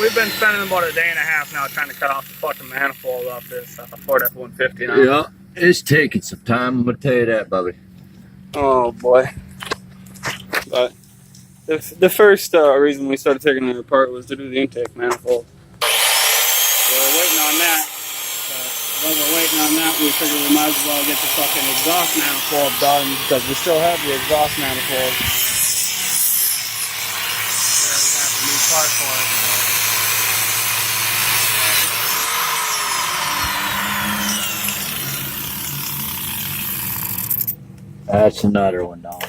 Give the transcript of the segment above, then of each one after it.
we've been spending about a day and a half now trying to cut off the fucking manifold off this Ford F-150 now. Yeah, it's taking some time, I'm gonna tell you that, Bobby. Oh boy. But the first reason we started taking it apart was to do the intake manifold. So we're waiting on that. While we're waiting on that, we figured we might as well get the fucking exhaust manifold done because we still have the exhaust manifold. We already have the new part for it. That's another one, dog.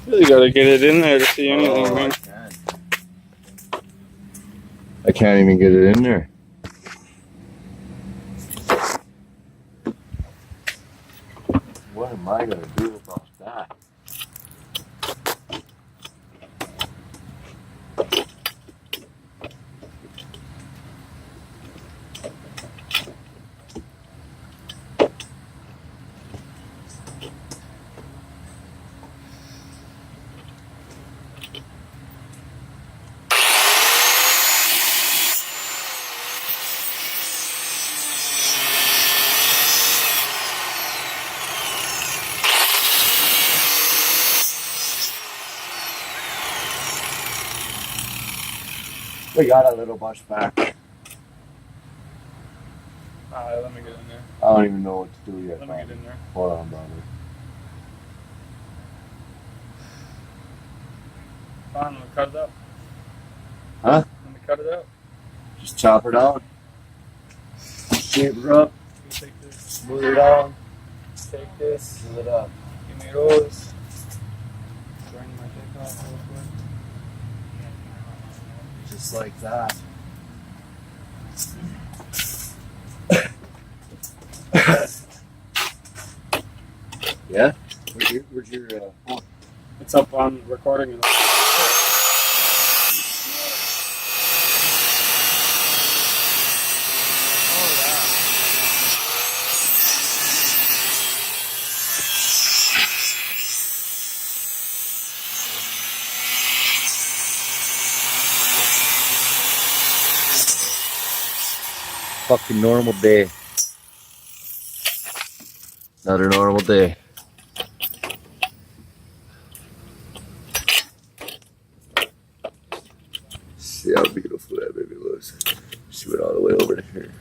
Really gotta get it in there to see anything, man. I can't even get it in there. What am I gonna do about that? We got a little bus back. Alright, let me get in there. I don't even know what to do yet. Let me get in there. Hold on, Bobby. Fine, let me cut it up. Huh? Let me cut it up. Just chop her down. Shape her up. You take this. Smooth her down. Take this. Smooth it up. Give me those. Bring my dick off real quick. Just like that. Yeah? Where's your phone? It's up on recording. And Fucking normal day. Another normal day. See how beautiful that baby looks. She went all the way over to here.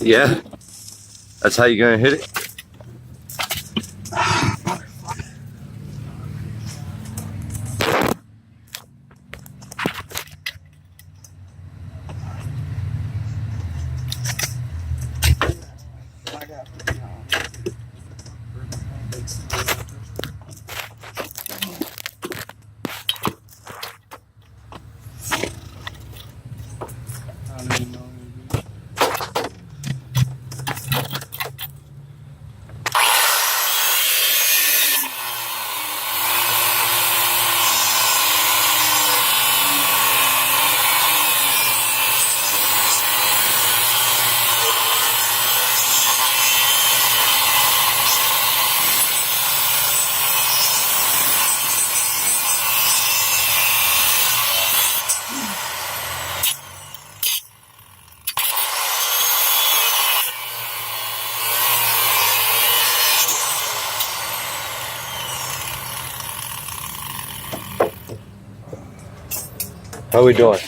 Yeah, that's how you're gonna hit it. I don't even know. How we doing?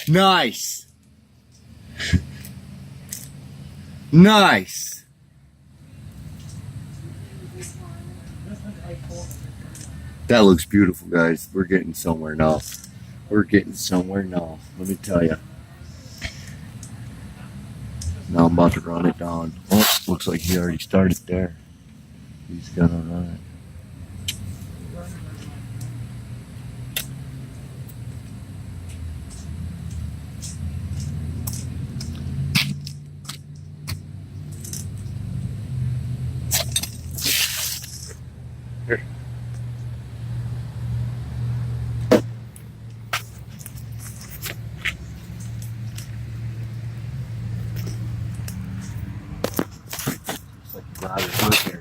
Nice. Nice. That looks beautiful, guys. We're getting somewhere now. We're getting somewhere now. Let me tell you. Now I'm about to run it down. Oh, looks like he already started there. He's gonna run it. Here. Looks like he got it. Look here.